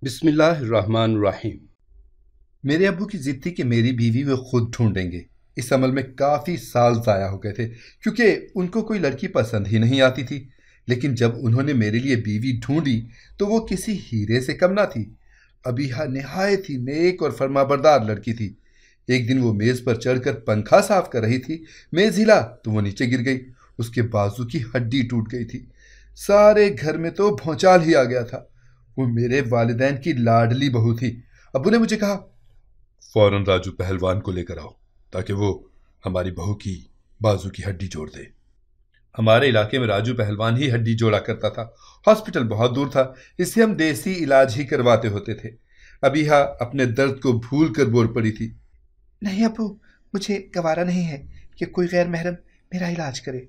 بسم اللہ الرحمن الرحیم۔ میرے ابو کی ضد تھی کہ میری بیوی وہ خود ڈھونڈیں گے۔ اس عمل میں کافی سال ضائع ہو گئے تھے کیونکہ ان کو کوئی لڑکی پسند ہی نہیں آتی تھی، لیکن جب انہوں نے میرے لیے بیوی ڈھونڈی تو وہ کسی ہیرے سے کم نہ تھی۔ ابیہا نہایت ہی نیک اور فرمانبردار لڑکی تھی۔ ایک دن وہ میز پر چڑھ کر پنکھا صاف کر رہی تھی، میز ہلا تو وہ نیچے گر گئی، اس کے بازو کی ہڈی ٹوٹ گئی تھی۔ سارے گھر میں تو بھونچال ہی آ گیا تھا۔ وہ میرے والدین کی لاڈلی بہو تھی۔ ابو نے مجھے کہا، فوراً راجو پہلوان کو لے کر آؤ تاکہ وہ ہماری بہو کی بازو کی ہڈی جوڑ دے۔ ہمارے علاقے میں راجو پہلوان ہی ہڈی جوڑا کرتا تھا۔ ہاسپٹل بہت دور تھا، اس لیے ہم دیسی علاج ہی کرواتے ہوتے تھے۔ ابیہا اپنے درد کو بھول کر بول پڑی تھی، نہیں ابو، مجھے گوارا نہیں ہے کہ کوئی غیر محرم میرا علاج کرے۔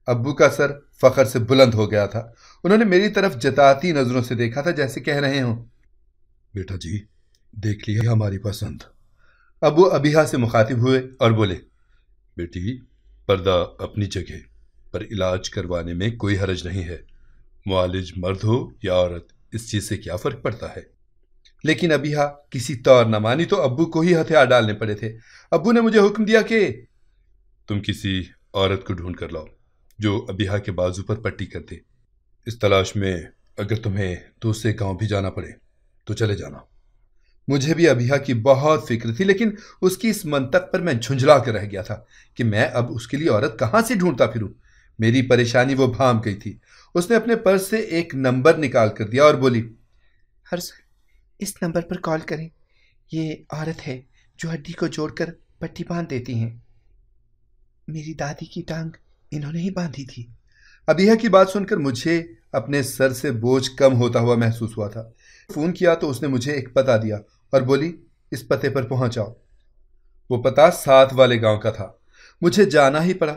ابو کا سر فخر سے بلند ہو گیا تھا۔ انہوں نے میری طرف جتاتی نظروں سے دیکھا تھا، جیسے کہہ رہے ہوں، بیٹا جی دیکھ لی ہماری پسند۔ ابو ابیہا سے مخاطب ہوئے اور بولے، بیٹی پردہ اپنی جگہ پر علاج کروانے میں کوئی حرج نہیں ہے، معالج مرد ہو یا عورت، اس چیز سے کیا فرق پڑتا ہے؟ لیکن ابیہا کسی طور نہ مانی تو ابو کو ہی ہتھیار ڈالنے پڑے تھے۔ ابو نے مجھے حکم دیا کہ تم کسی عورت کو ڈھونڈ کر لاؤ جو ابیہا کے بازو پر پٹی کر دے۔ اس تلاش میں اگر تمہیں دوسرے گاؤں بھی جانا پڑے تو چلے جانا۔ مجھے بھی ابیہا کی بہت فکر تھی، لیکن اس کی اس منطق پر میں جھنجھلا کر رہ گیا تھا کہ میں اب اس کے لیے عورت کہاں سے ڈھونڈتا پھروں۔ میری پریشانی وہ بھانپ گئی تھی۔ اس نے اپنے پرس سے ایک نمبر نکال کر دیا اور بولی، ہر اس نمبر پر کال کریں، یہ عورت ہے جو ہڈی کو جوڑ کر پٹی باندھ دیتی ہیں۔ میری دادی کی ٹانگ انہوں نے ہی باندھی تھی۔ ابیہا کی بات سن کر مجھے اپنے سر سے بوجھ کم ہوتا ہوا محسوس ہوا تھا۔ فون کیا تو اس نے مجھے ایک پتہ دیا اور بولی، اس پتے پر پہنچاؤ۔ وہ پتہ ساتھ والے گاؤں کا تھا۔ مجھے جانا ہی پڑا۔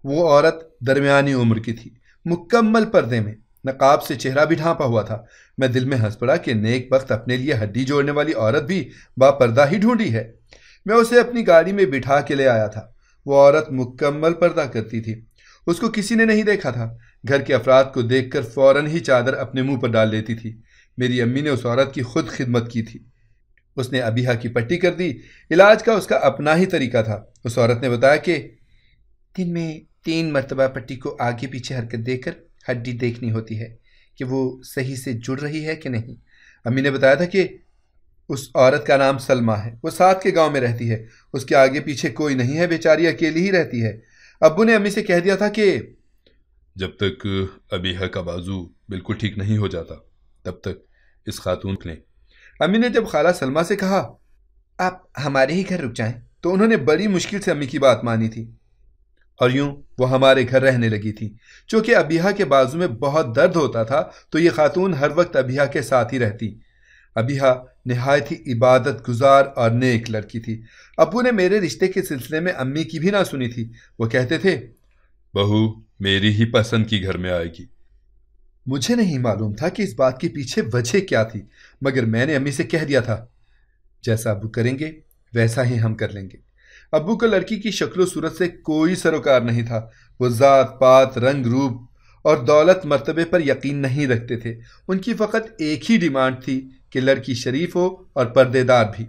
وہ عورت درمیانی عمر کی تھی، مکمل پردے میں، نقاب سے چہرہ بھی ڈھانپا ہوا تھا۔ میں دل میں ہنس پڑا کہ نیک بخت اپنے لیے ہڈی جوڑنے والی عورت بھی با پردہ ہی ڈھونڈی ہے۔ میں اسے اپنی گاڑی میں بٹھا کے لے آیا تھا۔ وہ عورت مکمل پردہ کرتی تھی، اس کو کسی نے نہیں دیکھا تھا۔ گھر کے افراد کو دیکھ کر فوراً ہی چادر اپنے منہ پر ڈال لیتی تھی۔ میری امی نے اس عورت کی خود خدمت کی تھی۔ اس نے ابیہا کی پٹی کر دی۔ علاج کا اس کا اپنا ہی طریقہ تھا۔ اس عورت نے بتایا کہ دن میں 3 مرتبہ پٹی کو آگے پیچھے حرکت دے کر ہڈی دیکھنی ہوتی ہے کہ وہ صحیح سے جڑ رہی ہے کہ نہیں۔ امی نے بتایا تھا کہ اس عورت کا نام سلمہ ہے، وہ ساتھ کے گاؤں میں رہتی ہے، اس کے آگے پیچھے کوئی نہیں ہے، بیچاری اکیلی ہی رہتی ہے۔ ابو نے امی سے کہہ دیا تھا کہ جب تک ابیہا کا بازو بالکل ٹھیک نہیں ہو جاتا تب تک اس خاتون نے۔ امی نے جب خالہ سلمہ سے کہا، آپ ہمارے ہی گھر رک جائیں، تو انہوں نے بڑی مشکل سے امی کی بات مانی تھی، اور یوں وہ ہمارے گھر رہنے لگی تھی۔ چونکہ ابیہا کے بازو میں بہت درد ہوتا تھا تو یہ خاتون ہر وقت ابیہا کے ساتھ ہی رہتی۔ ابیہا نہایت ہی عبادت گزار اور نیک لڑکی تھی۔ ابو نے میرے رشتے کے سلسلے میں امی کی بھی نہ سنی تھی۔ وہ کہتے تھے، بہو میری ہی پسند کی گھر میں آئے گی۔ مجھے نہیں معلوم تھا کہ اس بات کے پیچھے وجہ کیا تھی، مگر میں نے امی سے کہہ دیا تھا، جیسا ابو کریں گے ویسا ہی ہم کر لیں گے۔ ابو کو لڑکی کی شکل و صورت سے کوئی سروکار نہیں تھا۔ وہ ذات پات، رنگ روپ اور دولت مرتبے پر یقین نہیں رکھتے تھے۔ ان کی فقط ایک ہی ڈیمانڈ تھی کہ لڑکی شریف ہو اور پردے دار بھی۔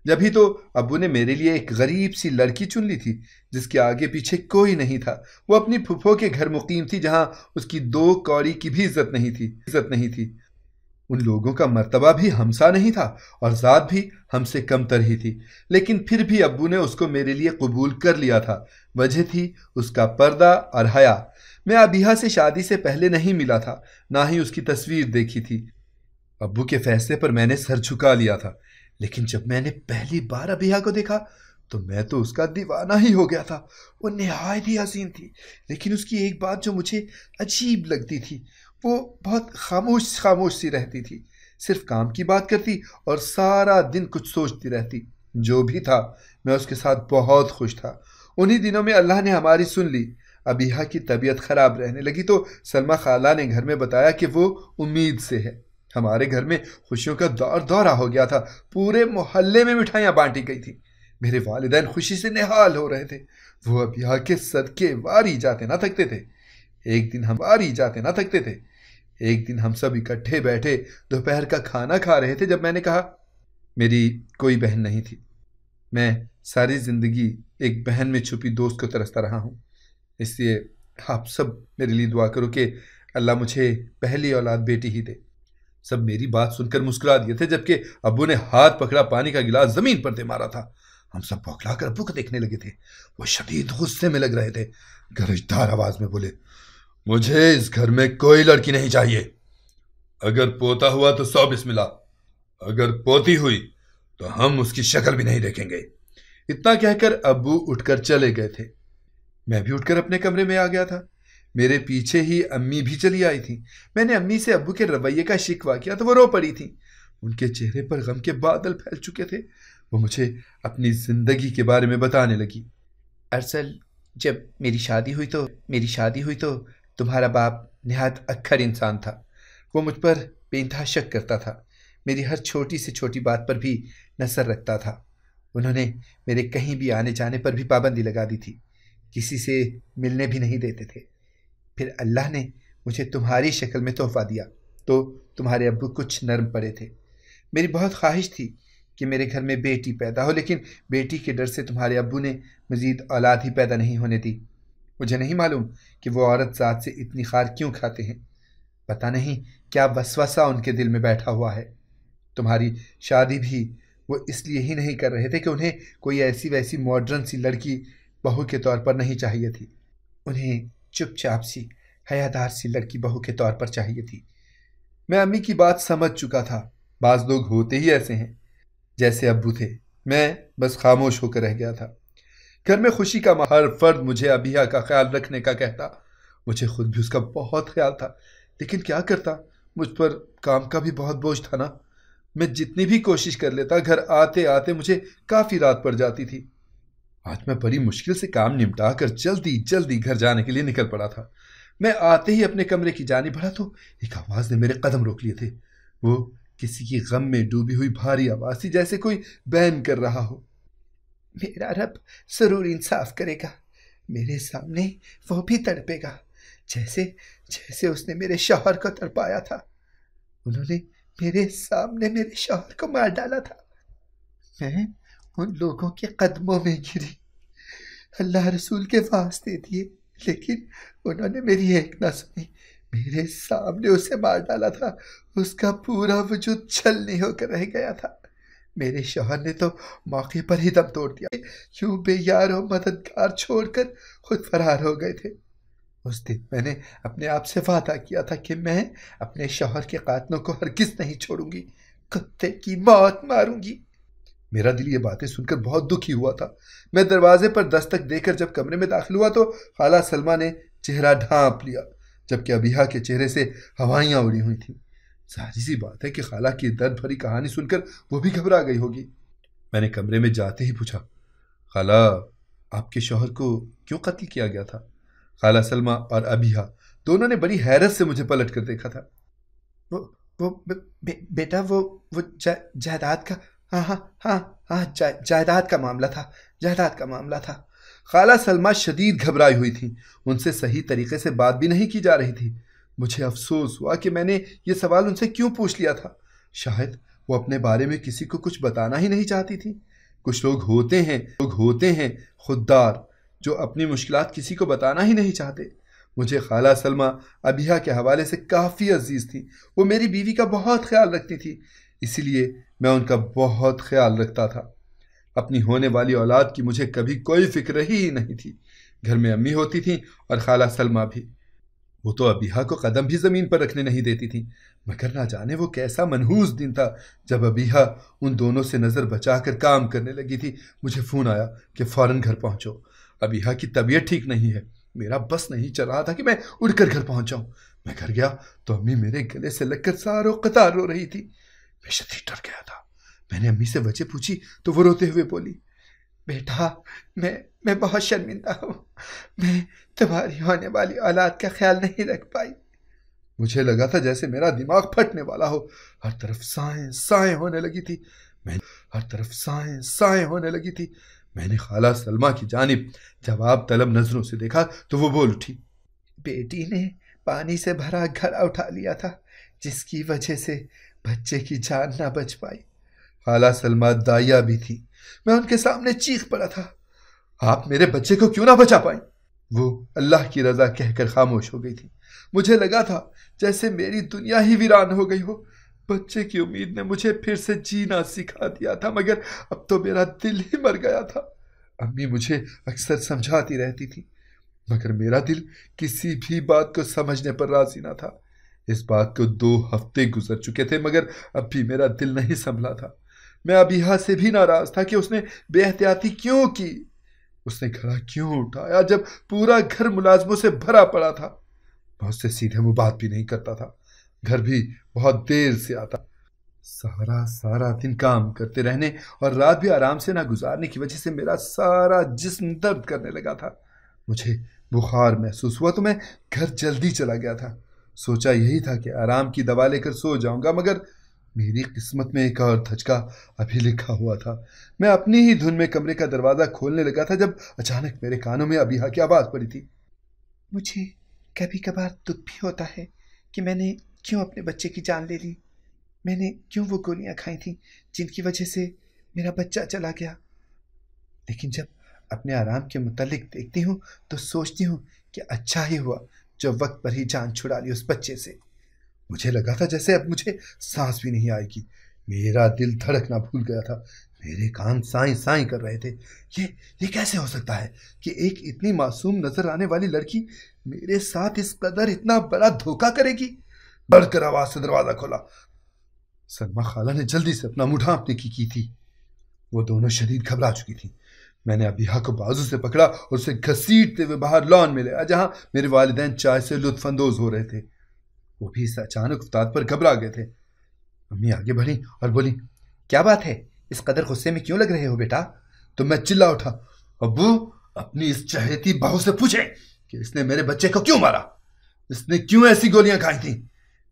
جبھی تو ابو نے میرے لیے ایک غریب سی لڑکی چن لی تھی جس کے آگے پیچھے کوئی نہیں تھا۔ وہ اپنی پھپھو کے گھر مقیم تھی جہاں اس کی 2 کوڑی کی بھی عزت نہیں تھی۔ ان لوگوں کا مرتبہ بھی ہمسا نہیں تھا اور ذات بھی ہم سے کم تر ہی تھی، لیکن پھر بھی ابو نے اس کو میرے لیے قبول کر لیا تھا۔ وجہ تھی اس کا پردہ اور حیا۔ میں ابیہا سے شادی سے پہلے نہیں ملا تھا، نہ ہی اس کی تصویر دیکھی تھی۔ ابو کے فیصلے پر میں نے سر جھکا لیا تھا، لیکن جب میں نے پہلی بار ابیہا کو دیکھا تو میں تو اس کا دیوانہ ہی ہو گیا تھا۔ وہ نہایت ہی حسین تھی، لیکن اس کی ایک بات جو مجھے عجیب لگتی تھی، وہ بہت خاموش سی رہتی تھی، صرف کام کی بات کرتی اور سارا دن کچھ سوچتی رہتی۔ جو بھی تھا میں اس کے ساتھ بہت خوش تھا۔ انہی دنوں میں اللہ نے ہماری سن لی۔ ابیہا کی طبیعت خراب رہنے لگی تو سلمہ خالہ نے گھر میں بتایا کہ وہ امید سے ہے۔ ہمارے گھر میں خوشیوں کا دورہ ہو گیا تھا۔ پورے محلے میں مٹھائیاں بانٹی گئی تھیں۔ میرے والدین خوشی سے نہال ہو رہے تھے۔ وہ ابیہا کے صدقے واری جاتے نہ تھکتے تھے۔ ایک دن ہم واری جاتے نہ تھکتے تھے۔ ایک دن ہم سب اکٹھے بیٹھے دوپہر کا کھانا کھا رہے تھے جب میں نے کہا میری کوئی بہن نہیں تھی، میں ساری زندگی ایک بہن میں چھپی دوست کو ترستا رہا ہوں، اس لیے آپ سب میرے لیے دعا کرو کہ اللہ مجھے پہلی اولاد بیٹی ہی دے۔ سب میری بات سن کر مسکرا دیے تھے، جبکہ ابو نے ہاتھ پکڑا پانی کا گلاس زمین پر دے مارا تھا۔ ہم سب بوکھلا کر ابو کو دیکھنے لگے تھے۔ وہ شدید غصے میں لگ رہے تھے، گرجدار آواز میں بولے مجھے اس گھر میں کوئی لڑکی نہیں چاہیے، اگر پوتا ہوا تو 100 بسم اللہ، اگر پوتی ہوئی تو ہم اس کی شکل بھی نہیں دیکھیں گے۔ اتنا کہہ کر ابو اٹھ کر چلے گئے تھے۔ میں بھی اٹھ کر اپنے کمرے میں آ گیا تھا۔ میرے پیچھے ہی امی بھی چلی آئی تھی۔ میں نے امی سے ابو کے رویے کا شکوہ کیا تو وہ رو پڑی تھی۔ ان کے چہرے پر غم کے بادل پھیل چکے تھے۔ وہ مجھے اپنی زندگی کے بارے میں بتانے لگی۔ ارسل، جب میری شادی ہوئی تو تمہارا باپ نہایت اکھڑ انسان تھا۔ وہ مجھ پر بے انتہا شک کرتا تھا، میری ہر چھوٹی سے چھوٹی بات پر بھی نظر رکھتا تھا۔ انہوں نے میرے کہیں بھی آنے جانے پر بھی پابندی لگا دی تھی، کسی سے ملنے بھی نہیں دیتے تھے۔ پھر اللہ نے مجھے تمہاری شکل میں تحفہ دیا تو تمہارے ابو کچھ نرم پڑے تھے۔ میری بہت خواہش تھی کہ میرے گھر میں بیٹی پیدا ہو، لیکن بیٹی کے ڈر سے تمہارے ابو نے مزید اولاد ہی پیدا نہیں ہونے دی۔ مجھے نہیں معلوم کہ وہ عورت ذات سے اتنی خار کیوں کھاتے ہیں، پتہ نہیں کیا وسوسہ ان کے دل میں بیٹھا ہوا ہے۔ تمہاری شادی بھی وہ اس لیے ہی نہیں کر رہے تھے کہ انہیں کوئی ایسی ویسی ماڈرن سی لڑکی بہو کے طور پر نہیں چاہیے تھی، انہیں چپ چاپ سی حیادار سی لڑکی بہو کے طور پر چاہیے تھی۔ میں امی کی بات سمجھ چکا تھا، بعض لوگ ہوتے ہی ایسے ہیں جیسے ابو تھے۔ میں بس خاموش ہو کر رہ گیا تھا۔ گھر میں خوشی کا ہر فرد مجھے ابیہ کا خیال رکھنے کا کہتا، مجھے خود بھی اس کا بہت خیال تھا، لیکن کیا کرتا، مجھ پر کام کا بھی بہت بوجھ تھا نا۔ میں جتنی بھی کوشش کر لیتا، گھر آتے آتے مجھے کافی رات پڑ جاتی تھی۔ آج میں بڑی مشکل سے کام نمٹا کر جلدی گھر جانے کے لیے نکل پڑا تھا۔ میں آتے ہی اپنے کمرے کی جانب بڑھا تو ایک آواز نے میرے قدم روک لیے تھے۔ وہ کسی کی غم میں ڈوبی ہوئی بھاری آواز تھی، جیسے کوئی بین کر رہا ہو۔ میرا رب ضرور انصاف کرے گا، میرے سامنے وہ بھی تڑپے گا جیسے اس نے میرے شوہر کو تڑپایا تھا۔ انہوں نے میرے سامنے میرے شوہر کو مار ڈالا تھا۔ میں ان لوگوں کے قدموں میں گری، اللہ رسول کے واسطے دیے، لیکن انہوں نے میری ایک نہ سنی۔ میرے سامنے اسے مار ڈالا تھا، اس کا پورا وجود چھلنی ہو کر رہ گیا تھا۔ میرے شوہر نے تو موقع پر ہی دم توڑ دیا، یوں بے یار و مددگار چھوڑ کر خود فرار ہو گئے تھے۔ اس دن میں نے اپنے آپ سے وعدہ کیا تھا کہ میں اپنے شوہر کے قاتلوں کو ہرگز نہیں چھوڑوں گی، کتے کی موت ماروں گی۔ میرا دل یہ باتیں سن کر بہت دکھی ہوا تھا۔ میں دروازے پر دستک دے کر جب کمرے میں داخل ہوا تو خالہ سلمہ نے چہرہ ڈھانپ لیا، جبکہ ابیہ کے چہرے سے ہوائیاں اڑی ہوئی تھیں۔ ظاہر سی بات ہے کہ خالہ کی درد بھری کہانی سن کر وہ بھی گھبرا گئی ہوگی۔ میں نے کمرے میں جاتے ہی پوچھا، خالہ آپ کے شوہر کو کیوں قتل کیا گیا تھا؟ خالہ سلمہ اور ابیہ دونوں نے بڑی حیرت سے مجھے پلٹ کر دیکھا تھا۔ بیٹا وہ جائیداد کا جائیداد کا معاملہ تھا۔ خالہ سلمہ شدید گھبرائی ہوئی تھیں، ان سے صحیح طریقے سے بات بھی نہیں کی جا رہی تھی۔ مجھے افسوس ہوا کہ میں نے یہ سوال ان سے کیوں پوچھ لیا تھا۔ شاید وہ اپنے بارے میں کسی کو کچھ بتانا ہی نہیں چاہتی تھی۔ کچھ لوگ ہوتے ہیں خوددار، جو اپنی مشکلات کسی کو بتانا ہی نہیں چاہتے۔ مجھے خالہ سلمہ ابیہ کے حوالے سے کافی عزیز تھی، وہ میری بیوی کا بہت خیال رکھتی تھی، اسی لیے میں ان کا بہت خیال رکھتا تھا۔ اپنی ہونے والی اولاد کی مجھے کبھی کوئی فکر ہی نہیں تھی۔ گھر میں امی ہوتی تھیں اور خالہ سلمہ بھی، وہ تو ابیہ کو قدم بھی زمین پر رکھنے نہیں دیتی تھیں، مگر نہ جانے وہ کیسا منحوس دن تھا جب ابیہ ان دونوں سے نظر بچا کر کام کرنے لگی تھی۔ مجھے فون آیا کہ فوراً گھر پہنچو، ابیہ کی طبیعت ٹھیک نہیں ہے۔ میرا بس نہیں چل رہا تھا کہ میں اڑ کر گھر پہنچ جاؤں۔ میں گھر گیا تو امی میرے گلے سے لگ کر ساروں قطار رو رہی تھی۔ میں شدید ڈر گیا تھا۔ میں نے امی سے وجہ پوچھی تو وہ روتے ہوئے بولی، بیٹا میں بہت شرمندہ ہوں، میں تمہاری ہونے والی اولاد کا خیال نہیں رکھ پائی۔ مجھے لگا تھا جیسے میرا دماغ پھٹنے والا ہو۔ ہر طرف سائیں ہونے لگی تھی۔ میں نے خالہ سلمہ کی جانب جواب طلب نظروں سے دیکھا تو وہ بول اٹھی، بیٹی نے پانی سے بھرا گھڑا اٹھا لیا تھا، جس کی وجہ سے بچے کی جان نہ بچ پائی۔ خالہ سلمہ دائیا بھی تھی۔ میں ان کے سامنے چیخ پڑا تھا، آپ میرے بچے کو کیوں نہ بچا پائیں؟ وہ اللہ کی رضا کہہ کر خاموش ہو گئی تھی۔ مجھے لگا تھا جیسے میری دنیا ہی ویران ہو گئی ہو۔ بچے کی امید نے مجھے پھر سے جینا سکھا دیا تھا، مگر اب تو میرا دل ہی مر گیا تھا۔ امی مجھے اکثر سمجھاتی رہتی تھی، مگر میرا دل کسی بھی بات کو سمجھنے پر راضی نہ تھا۔ اس بات کو 2 ہفتے گزر چکے تھے، مگر اب بھی میرا دل نہیں سنبھلا تھا۔ میں ابیہا سے بھی ناراض تھا کہ اس نے بے احتیاطی کیوں کی، اس نے گھڑا کیوں اٹھایا جب پورا گھر ملازموں سے بھرا پڑا تھا۔ میں اس سے سیدھے منہ بات بھی نہیں کرتا تھا، گھر بھی بہت دیر سے آتا۔ سارا دن کام کرتے رہنے اور رات بھی آرام سے نہ گزارنے کی وجہ سے میرا سارا جسم درد کرنے لگا تھا۔ مجھے بخار محسوس ہوا تو میں گھر جلدی چلا گیا تھا۔ سوچا یہی تھا کہ آرام کی دوا لے کر سو جاؤں گا، مگر میری قسمت میں ایک اور دھچکا ابھی لکھا ہوا تھا۔ میں اپنی ہی دھن میں کمرے کا دروازہ کھولنے لگا تھا جب اچانک میرے کانوں میں ابیہا کی آواز پڑی تھی۔ مجھے کبھی کبھار دکھ بھی ہوتا ہے کہ میں نے کیوں اپنے بچے کی جان لے لی، میں نے کیوں وہ گولیاں کھائی تھیں جن کی وجہ سے میرا بچہ چلا گیا۔ لیکن جب اپنے آرام کے متعلق دیکھتی ہوں تو سوچتی ہوں کہ اچھا ہی ہوا جو وقت پر ہی جان چھڑا لی اس بچے سے۔ مجھے لگا تھا جیسے اب مجھے سانس بھی نہیں آئے گی۔ میرا دل دھڑکنا بھول گیا تھا، میرے کان سائیں سائیں کر رہے تھے۔ یہ کیسے ہو سکتا ہے کہ ایک اتنی معصوم نظر آنے والی لڑکی میرے ساتھ اس قدر اتنا بڑا دھوکہ کرے گی؟ بڑھ کر آواز سے دروازہ کھولا۔ سلمہ خالہ نے جلدی سے اپنا منہ ڈھانپنے کی تھی۔ وہ دونوں شدید گھبرا چکی تھیں۔ میں نے ابیہا کو بازو سے پکڑا اور اسے گھسیٹتے ہوئے باہر لان میں لے آیا جہاں میرے والدین چائے سے لطف اندوز ہو رہے تھے۔ وہ بھی اس اچانک افتاد پر گھبرا گئے تھے۔ امی آگے بڑھی اور بولی، کیا بات ہے؟ اس قدر غصے میں کیوں لگ رہے ہو بیٹا؟ تو میں چلا اٹھا، ابو اپنی اس چہیتی بہو سے پوچھیں کہ اس نے میرے بچے کو کیوں مارا، اس نے کیوں ایسی گولیاں کھائی تھیں۔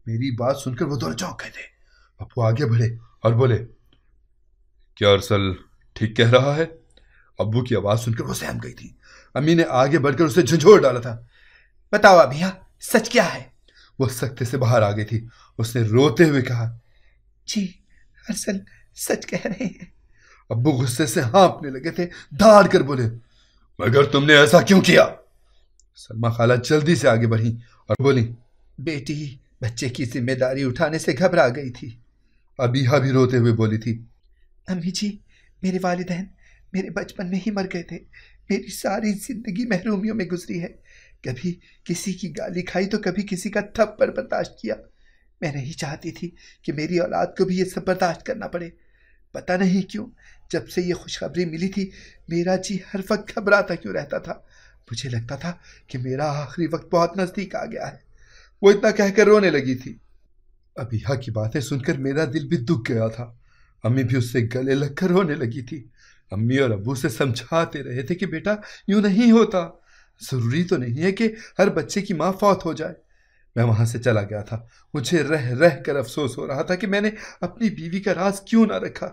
میری بات سن کر وہ دونوں چونک گئے تھے۔ ابو آگے بڑھے اور بولے، کیا ارسل ٹھیک کہہ رہا ہے؟ ابو کی آواز سن کر وہ سہم گئی تھی۔ امی نے آگے بڑھ کر اسے جھنجھوڑ ڈالا تھا۔ بتاؤ ابیہا، سچ کیا ہے؟ وہ سکتے سے باہر آ گئی تھی۔ اس نے روتے ہوئے کہا، جی ارسل سچ کہہ رہے ہیں۔ ابو غصے سے ہانپنے لگے تھے، دھاڑ کر بولے، مگر تم نے ایسا کیوں کیا؟ سلمہ خالہ جلدی سے آگے بڑھی اور بولی، بیٹی بچے کی ذمہ داری اٹھانے سے گھبرا گئی تھی۔ ابیہا بھی روتے ہوئے بولی تھی، امی جی میرے والدین میرے بچپن میں ہی مر گئے تھے، میری ساری زندگی محرومیوں میں گزری ہے، کبھی کسی کی گالی کھائی تو کبھی کسی کا تھپڑ برداشت کیا۔ میں نہیں چاہتی تھی کہ میری اولاد کو بھی یہ سب برداشت کرنا پڑے۔ پتہ نہیں کیوں جب سے یہ خوشخبری ملی تھی میرا جی ہر وقت گھبراتا کیوں رہتا تھا۔ مجھے لگتا تھا کہ میرا آخری وقت بہت نزدیک آ گیا ہے۔ وہ اتنا کہہ کر رونے لگی تھی۔ ابیہا کی باتیں سن کر میرا دل بھی دکھ گیا تھا۔ امی بھی اس سے گلے لگ کر رونے لگی تھی۔ امی اور ابو سے سمجھاتے رہے تھے کہ بیٹا یوں نہیں ہوتا، ضروری تو نہیں ہے کہ ہر بچے کی ماں فوت ہو جائے۔ میں وہاں سے چلا گیا تھا۔ مجھے رہ کر افسوس ہو رہا تھا کہ میں نے اپنی بیوی کا راز کیوں نہ رکھا۔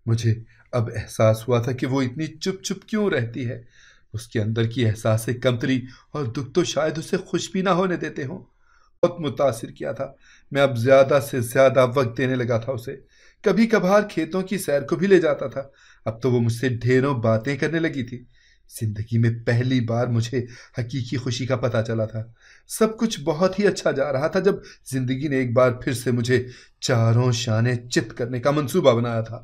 مجھے اب احساس ہوا تھا کہ وہ اتنی چپ چپ کیوں رہتی ہے۔ اس کے اندر کی احساس کمتری اور دکھ تو شاید اسے خوش بھی نہ ہونے دیتے ہوں۔ بہت متاثر کیا تھا۔ میں اب زیادہ سے زیادہ وقت دینے لگا تھا اسے۔ کبھی کبھار کھیتوں کی سیر کو بھی لے جاتا تھا۔ اب تو وہ مجھ سے ڈھیروں باتیں کرنے لگی تھی۔ زندگی میں پہلی بار مجھے حقیقی خوشی کا پتہ چلا تھا۔ سب کچھ بہت ہی اچھا جا رہا تھا جب زندگی نے ایک بار پھر سے مجھے چاروں شانے چت کرنے کا منصوبہ بنایا تھا۔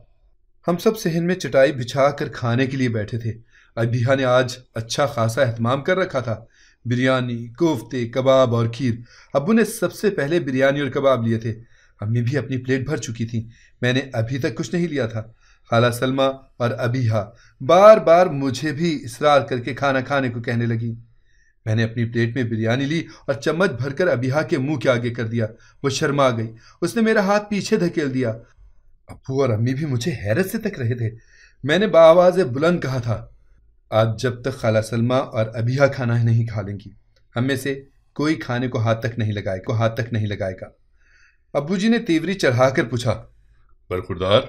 ہم سب صحن میں چٹائی بچھا کر کھانے کے لیے بیٹھے تھے۔ ابیہا نے آج اچھا خاصا اہتمام کر رکھا تھا۔ بریانی، کوفتے، کباب اور کھیر۔ ابو نے سب سے پہلے بریانی اور کباب لیے تھے۔ امی بھی اپنی پلیٹ بھر چکی تھی۔ میں نے ابھی تک کچھ نہیں لیا تھا۔ خالہ سلمہ اور ابیہا بار بار مجھے بھی اصرار کر کے کھانا کھانے کو کہنے لگی۔ میں نے اپنی پلیٹ میں بریانی لی اور چمچ بھر کر ابیہا کے منہ کے آگے کر دیا۔ وہ شرما گئی۔ اس نے میرا ہاتھ پیچھے دھکیل دیا۔ ابو اور امی بھی مجھے حیرت سے تک رہے تھے۔ میں نے بآواز بلند کہا تھا، آج جب تک خالہ سلمہ اور ابیہا کھانا نہیں کھا لیں گی ہم میں سے کوئی کھانے کو ہاتھ تک نہیں لگائے گا۔ ابو جی نے تیوری چڑھا کر پوچھا، برخوردار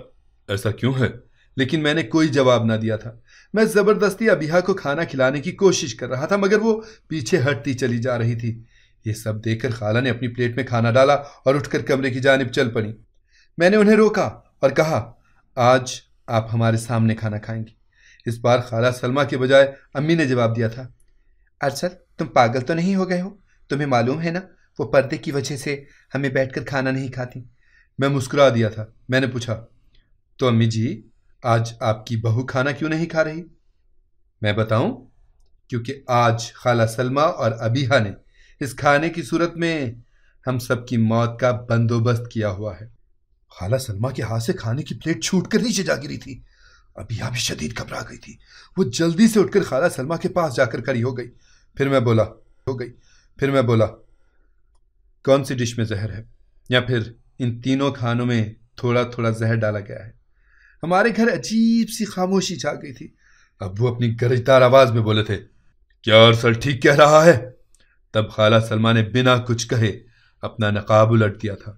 ایسا کیوں ہے؟ لیکن میں نے کوئی جواب نہ دیا تھا۔ میں زبردستی ابیہا کو کھانا کھلانے کی کوشش کر رہا تھا مگر وہ پیچھے ہٹتی چلی جا رہی تھی۔ یہ سب دیکھ کر خالہ نے اپنی پلیٹ میں کھانا ڈالا اور اٹھ کر کمرے کی جانب چل پڑی۔ میں نے انہیں روکا اور کہا، آج آپ ہمارے سامنے کھانا کھائیں گی۔ اس بار خالہ سلمہ کے بجائے امی نے جواب دیا تھا۔ ارسل، تم پاگل تو نہیں ہو گئے ہو؟ تمہیں معلوم ہے نا وہ پردے کی وجہ سے ہمیں بیٹھ کر کھانا نہیں کھاتی۔ میں مسکرا دیا تھا۔ میں نے پوچھا، تو امی جی آج آپ کی بہو کھانا کیوں نہیں کھا رہی؟ میں بتاؤں؟ کیونکہ آج خالہ سلمہ اور ابیہا نے اس کھانے کی صورت میں ہم سب کی موت کا بندوبست کیا ہوا ہے۔ خالہ سلمہ کے ہاتھ سے کھانے کی پلیٹ چھوٹ کر نیچے جا گری تھی۔ ابیہا بھی شدید گھبرا گئی تھی۔ وہ جلدی سے اٹھ کر خالہ سلمہ کے پاس جا کر کھڑی ہو گئی۔ پھر میں بولا، کون سی ڈش میں زہر ہے، یا پھر ان تینوں کھانوں میں تھوڑا تھوڑا زہر ڈالا گیا ہے؟ ہمارے گھر عجیب سی خاموشی چھا گئی تھی۔ ابو اپنی گرجدار آواز میں بولے تھے، کیا ارسل ٹھیک کہہ رہا ہے؟ تب خالہ سلمہ نے بنا کچھ کہے اپنا نقاب الٹ دیا تھا۔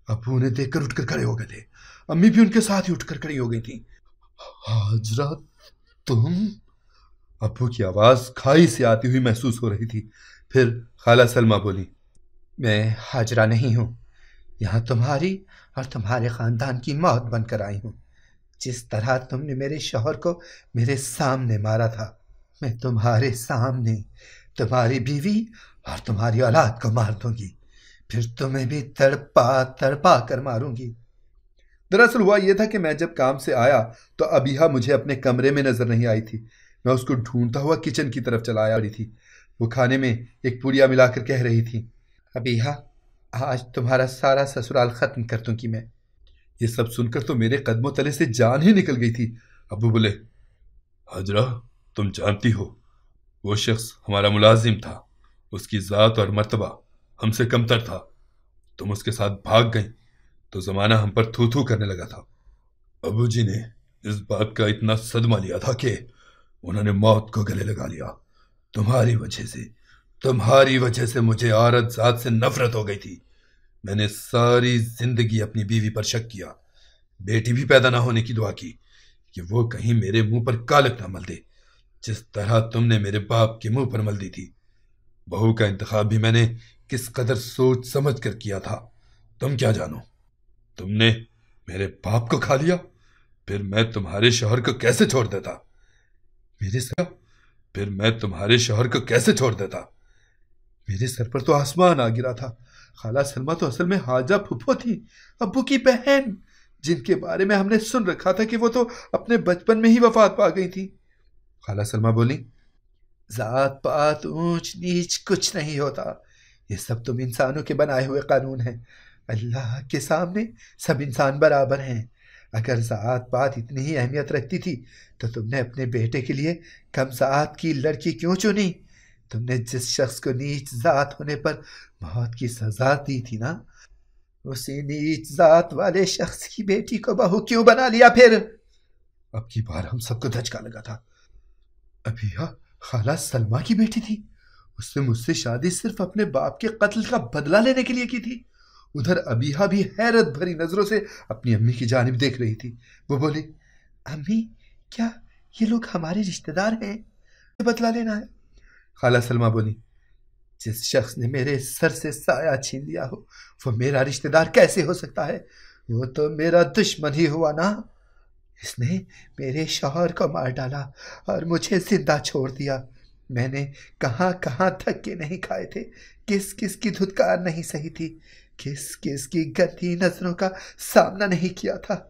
ابو انہیں دیکھ کر اٹھ کر کھڑے ہو گئے تھے۔ امی بھی ان کے ساتھ ہی اٹھ کر کھڑی ہو گئی تھی۔ حاجرہ تم؟ ابو کی آواز کھائی سے آتی ہوئی محسوس ہو رہی تھی۔ پھر خالہ سلمہ بولی، میں حاجرہ نہیں ہوں، یہاں تمہاری اور تمہارے خاندان کی موت بن کر آئی ہوں۔ جس طرح تم نے میرے شوہر کو میرے سامنے مارا تھا، میں تمہارے سامنے تمہاری بیوی اور تمہاری اولاد کو مار دوں گی، پھر تمہیں بھی تڑپا تڑپا کر ماروں گی۔ دراصل ہوا یہ تھا کہ میں جب کام سے آیا تو ابیہا مجھے اپنے کمرے میں نظر نہیں آئی تھی۔ میں اس کو ڈھونڈتا ہوا کچن کی طرف چلا آیا تھی۔ وہ کھانے میں ایک پوریا ملا کر کہہ رہی تھی، ابیہا آج تمہارا سارا سسرال ختم کر دوں گی میں۔ یہ سب سن کر تو میرے قدموں تلے سے جان ہی نکل گئی تھی۔ ابو بولے، حاجرہ تم جانتی ہو وہ شخص ہمارا ملازم تھا، اس کی ذات اور مرتبہ ہم سے کمتر تھا، تم اس کے ساتھ بھاگ گئیں تو زمانہ ہم پر تھو تھو کرنے لگا تھا۔ ابو جی نے اس بات کا اتنا صدمہ لیا تھا کہ انہوں نے موت کو گلے لگا لیا۔ تمہاری وجہ سے مجھے عورت ذات سے نفرت ہو گئی تھی۔ میں نے ساری زندگی اپنی بیوی پر شک کیا، بیٹی بھی پیدا نہ ہونے کی دعا کی کہ وہ کہیں میرے منہ پر کالک نہ مل دے، جس طرح تم نے میرے باپ کے منہ پر مل دی تھی۔ بہو کا انتخاب بھی میں نے کس قدر سوچ سمجھ کر کیا تھا تم کیا جانو۔ تم نے میرے باپ کو کھا لیا، پھر میں تمہارے شوہر کو کیسے چھوڑ دیتا؟ میرے سر پر تو آسمان آ گرا تھا۔ خالہ سلمہ تو اصل میں حاجہ پھپھو تھی، ابو کی بہن، جن کے بارے میں ہم نے سن رکھا تھا کہ وہ تو اپنے بچپن میں ہی وفات پا گئی تھی۔ خالہ سلمہ بولی، ذات پات اونچ نیچ کچھ نہیں ہوتا، یہ سب تم انسانوں کے بنائے ہوئے قانون ہیں۔ اللہ کے سامنے سب انسان برابر ہیں۔ اگر ذات پات اتنی ہی اہمیت رکھتی تھی تو تم نے اپنے بیٹے کے لیے کم ذات کی لڑکی کیوں چنی؟ تم نے جس شخص کو نیچ ذات ہونے پر موت کی سزا دی تھی نا، اسی نیچ ذات والے شخص کی بیٹی کو بہو کیوں بنا لیا پھر؟ اب کی بار ہم سب کو دھچکا لگا تھا۔ ابیہا خالہ سلمہ کی بیٹی تھی، اس نے مجھ سے شادی صرف اپنے باپ کے قتل کا بدلہ لینے کے لیے کی تھی۔ ادھر ابیہا بھی حیرت بھری نظروں سے اپنی امی کی جانب دیکھ رہی تھی۔ وہ بولی، امی کیا یہ لوگ ہمارے رشتہ دار ہیں؟ بدلہ لینا ہے؟ خالہ سلمہ بولی، جس شخص نے میرے سر سے سایہ چھین لیا ہو وہ میرا رشتہ دار کیسے ہو سکتا ہے؟ وہ تو میرا دشمن ہی ہوا نا۔ اس نے میرے شوہر کو مار ڈالا اور مجھے زندہ چھوڑ دیا۔ میں نے کہاں کہاں دھکے نہیں کھائے تھے، کس کس کی دھتکار نہیں سہی تھی، کس کس کی گندی نظروں کا سامنا نہیں کیا تھا۔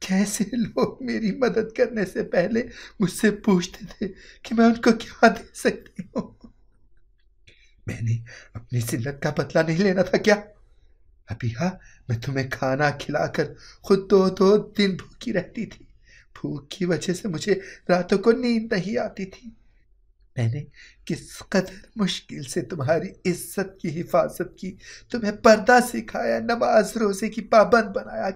کیسے لوگ میری مدد کرنے سے پہلے مجھ سے پوچھتے تھے کہ میں ان کو کیا دے سکتی ہوں۔ میں نے اپنی ذلت کا بدلہ نہیں لینا تھا کیا؟ ابیہا میں تمہیں کھانا کھلا کر خود 2 دن بھوکی رہتی تھی۔ بھوک کی وجہ سے مجھے راتوں کو نیند نہیں آتی تھی۔ میں نے کس قدر مشکل سے تمہاری عزت کی حفاظت کی، تمہیں پردہ سکھایا، نماز روزے کی پابند بنایا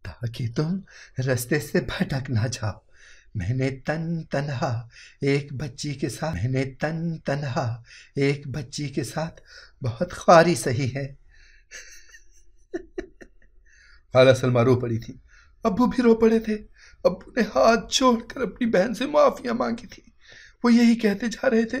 تاکہ تم رستے سے بھٹک نہ جاؤ۔ میں نے تنہا ایک بچی کے ساتھ بہت خواری سہی ہے۔ خالہ سلمہ رو پڑی تھی، ابو بھی رو پڑے تھے۔ ابو نے ہاتھ جوڑ کر اپنی بہن سے معافیاں مانگی تھی۔ وہ یہی کہتے جا رہے تھے،